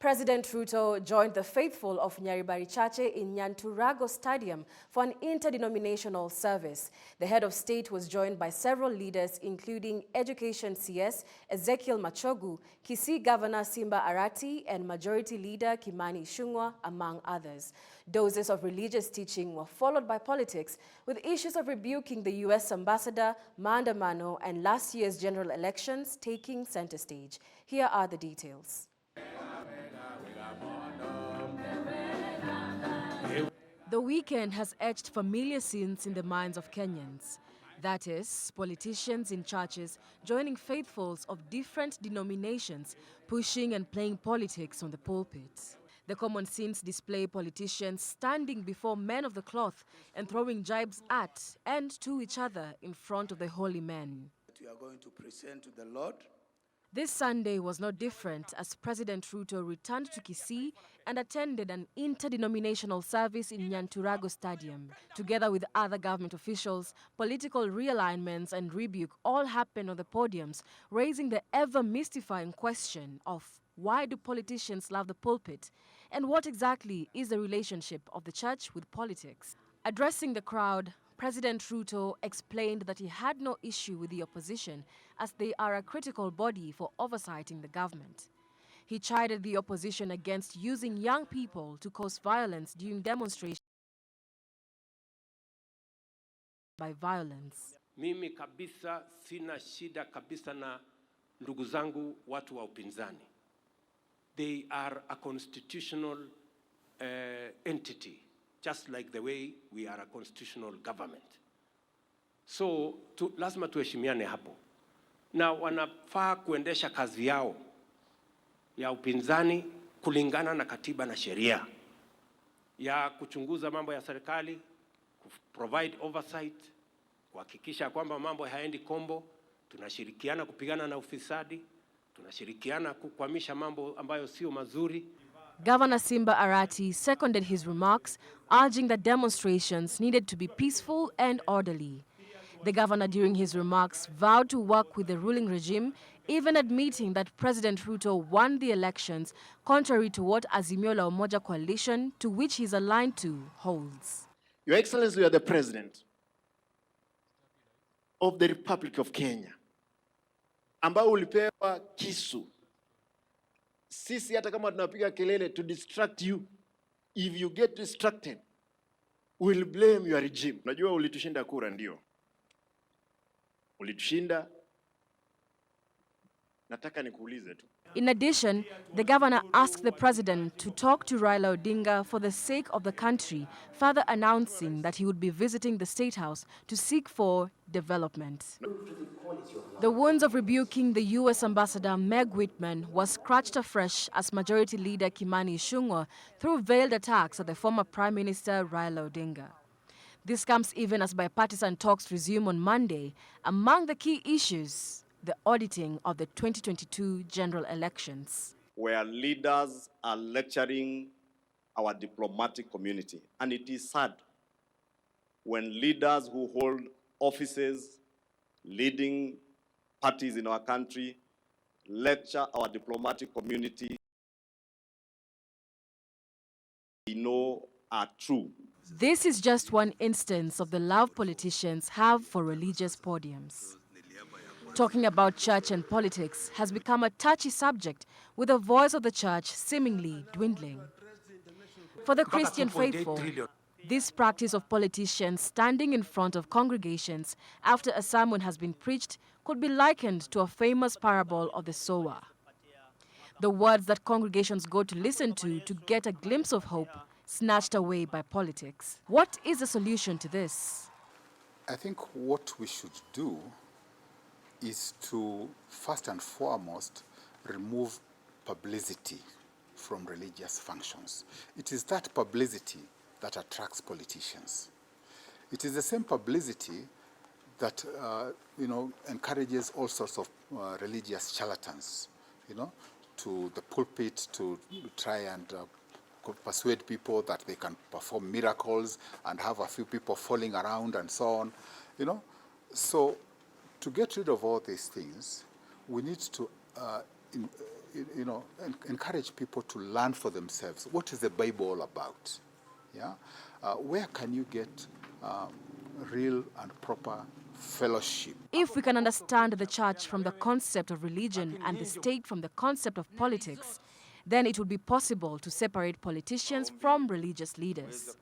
President Ruto joined the faithful of Nyaribari Chache in Nyanturago Stadium for an interdenominational service. The head of state was joined by several leaders, including Education CS Ezekiel Machogu, Kisii Governor Simba Arati, and Majority Leader Kimani Ichung'wah, among others. Doses of religious teaching were followed by politics, with issues of rebuking the U.S. ambassador, maandamano, and last year's general elections taking center stage. Here are the details. The weekend has etched familiar scenes in the minds of Kenyans. That is, politicians in churches joining faithfuls of different denominations, pushing and playing politics on the pulpit. The common scenes display politicians standing before men of the cloth and throwing jibes at and to each other in front of the holy men. We are going to present to the Lord. This Sunday was no different as President Ruto returned to Kisii and attended an interdenominational service in Nyanturago Stadium. Together with other government officials, political realignments and rebuke all happened on the podiums, raising the ever-mystifying question of why do politicians love the pulpit and what exactly is the relationship of the church with politics. Addressing the crowd, President Ruto explained that he had no issue with the opposition as they are a critical body for oversighting the government. He chided the opposition against using young people to cause violence during demonstrations by violence. Mimi kabisa sina shida kabisa na ndugu zangu watu wa upinzani. They are a constitutional entity, just like the way we are a constitutional government. So lazima tuheshimiane hapo. Na wanafaa kuendesha kazi yao ya upinzani kulingana na katiba na sheria ya kuchunguza mambo ya serikali, provide oversight, kuhakikisha kwamba mambo hayaendi kombo, tunashirikiana kupigana na ufisadi, tunashirikiana kukwamisha mambo ambayo sio mazuri. Governor Simba Arati seconded his remarks, urging that demonstrations needed to be peaceful and orderly. The governor, during his remarks, vowed to work with the ruling regime, even admitting that President Ruto won the elections, contrary to what Azimio la Umoja coalition, to which he's aligned to, holds. Your Excellency, you are the President of the Republic of Kenya, ambao ulipewa kisu. Sisi hata kama tunapiga kelele to distract you, if you get distracted, we'll blame your regime. Unajua ulitushinda kura, ndio. Ulitushinda. Nataka nikuulize tu. In addition, the governor asked the president to talk to Raila Odinga for the sake of the country, further announcing that he would be visiting the State House to seek for development. The wounds of rebuking the U.S. ambassador Meg Whitman was scratched afresh as Majority Leader Kimani Ichung'wah threw veiled attacks at the former Prime Minister Raila Odinga. This comes even as bipartisan talks resume on Monday. Among the key issues, the auditing of the 2022 general elections, where leaders are lecturing our diplomatic community. And it is sad when leaders who hold offices, leading parties in our country, lecture our diplomatic community we know are true. This is just one instance of the love politicians have for religious podiums. Talking about church and politics has become a touchy subject, with the voice of the church seemingly dwindling. For the Christian faithful, this practice of politicians standing in front of congregations after a sermon has been preached could be likened to a famous parable of the sower. The words that congregations go to listen to get a glimpse of hope, snatched away by politics. What is the solution to this? I think what we should do is to, first and foremost, remove publicity from religious functions. It is that publicity that attracts politicians. It is the same publicity that encourages all sorts of religious charlatans, to the pulpit to try and persuade people that they can perform miracles and have a few people falling around and so on, So to get rid of all these things, we need to encourage people to learn for themselves. What is the Bible all about? Yeah, where can you get real and proper fellowship? If we can understand the church from the concept of religion and the state from the concept of politics, then it would be possible to separate politicians from religious leaders.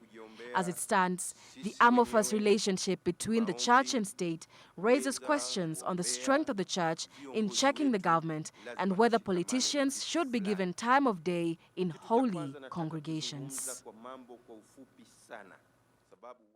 As it stands, the amorphous relationship between the church and state raises questions on the strength of the church in checking the government and whether politicians should be given time of day in holy congregations.